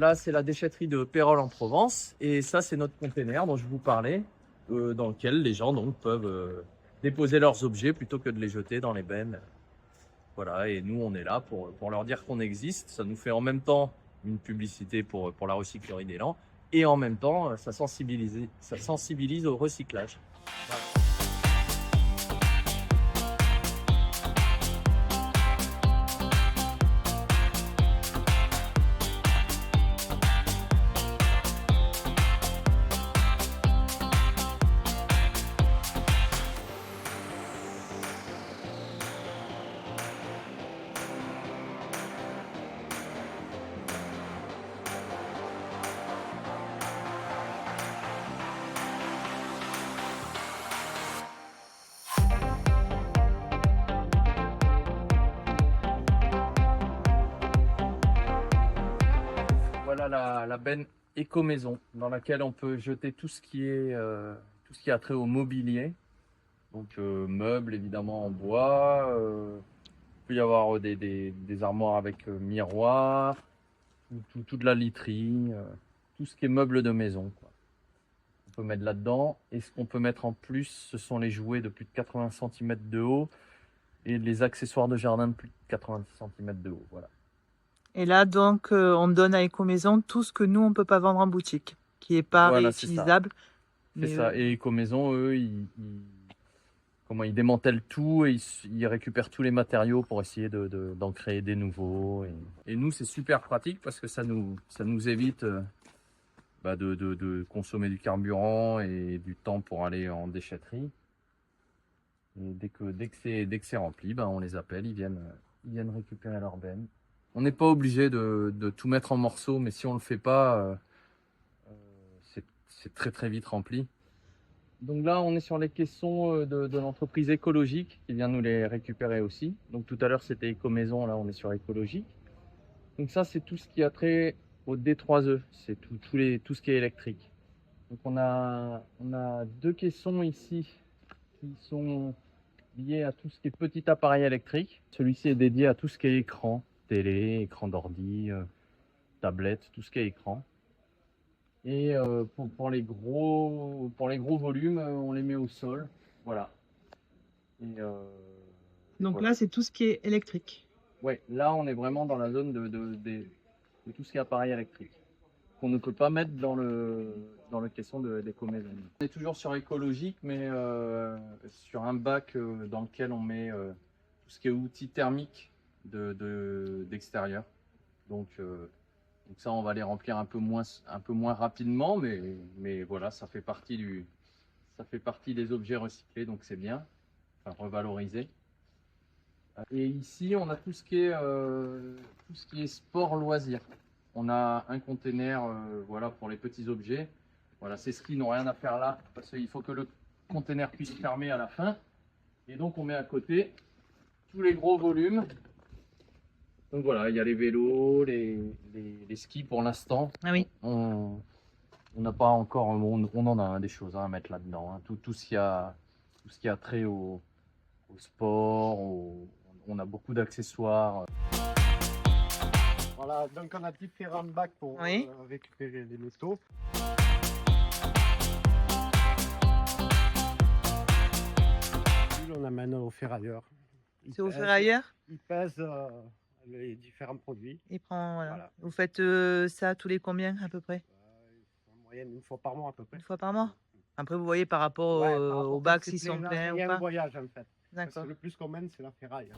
Là, c'est la déchetterie de Pérols en Provence. Et ça, c'est notre container dont je vous parlais, dans lequel les gens donc, peuvent déposer leurs objets plutôt que de les jeter dans les bennes. Voilà, et nous, on est là pour leur dire qu'on existe. Ça nous fait en même temps une publicité pour la recyclerie d'Élan. Et en même temps, ça sensibilise au recyclage. Voilà. Voilà la benne éco-maison dans laquelle on peut jeter tout ce qui a trait au mobilier. Donc meubles évidemment en bois, il peut y avoir des armoires avec miroir, toute la literie, tout ce qui est meubles de maison, quoi. On peut mettre là-dedans. Et ce qu'on peut mettre en plus, ce sont les jouets de plus de 80 cm de haut et les accessoires de jardin de plus de 80 cm de haut. Voilà. Et là, donc, on donne à Éco-Maison tout ce que nous, on ne peut pas vendre en boutique, qui n'est pas réutilisable. C'est ça. Et Éco-Maison, eux, ils démantèlent tout et ils récupèrent tous les matériaux pour essayer d'en créer des nouveaux. Et nous, c'est super pratique parce que ça nous évite de consommer du carburant et du temps pour aller en déchetterie. Et dès que c'est rempli, on les appelle, ils viennent récupérer leur benne. On n'est pas obligé de tout mettre en morceaux, mais si on le fait pas, c'est très très vite rempli. Donc là, on est sur les caissons de l'entreprise écologique qui vient nous les récupérer aussi. Donc tout à l'heure, c'était Éco-Maison, là on est sur écologique. Donc ça, c'est tout ce qui a trait au D3E, c'est tout ce qui est électrique. Donc on a 2 caissons ici qui sont liés à tout ce qui est petit appareil électrique. Celui-ci est dédié à tout ce qui est écran, télé, écran d'ordi, tablette, tout ce qui est écran. Et pour les gros volumes, on les met au sol. Voilà. Donc voilà. là, c'est tout ce qui est électrique. Oui, là, on est vraiment dans la zone de tout ce qui est appareil électrique, qu'on ne peut pas mettre dans le caisson d'Éco-Maison. On est toujours sur écologique, mais sur un bac dans lequel on met tout ce qui est outils thermiques d'extérieur. Donc ça, on va les remplir un peu moins rapidement, mais voilà, ça fait partie des objets recyclés, donc c'est bien, enfin revalorisé. Et ici, on a tout ce qui est sport loisir. On a un container, voilà, pour les petits objets. Voilà, ces skis n'ont rien à faire là, parce qu'il faut que le container puisse fermer à la fin. Et donc, on met à côté tous les gros volumes. Donc voilà, il y a les vélos, les skis pour l'instant. Ah oui. On n'a pas encore, on en a des choses à mettre là-dedans. Hein. Tout ce qui a trait au sport, on a beaucoup d'accessoires. Voilà, donc on a différents bacs pour récupérer les métaux. On amène au ferrailleur. C'est au ferrailleur? Il pèse les différents produits. Il prend, voilà. Voilà. Vous faites ça tous les combien à peu près? En moyenne, une fois par mois à peu près. Une fois par mois? Après, vous voyez par rapport aux bacs s'ils sont pleins ou pas? Un voyage en fait. Parce D'accord. que le plus qu'on mène, c'est la ferraille.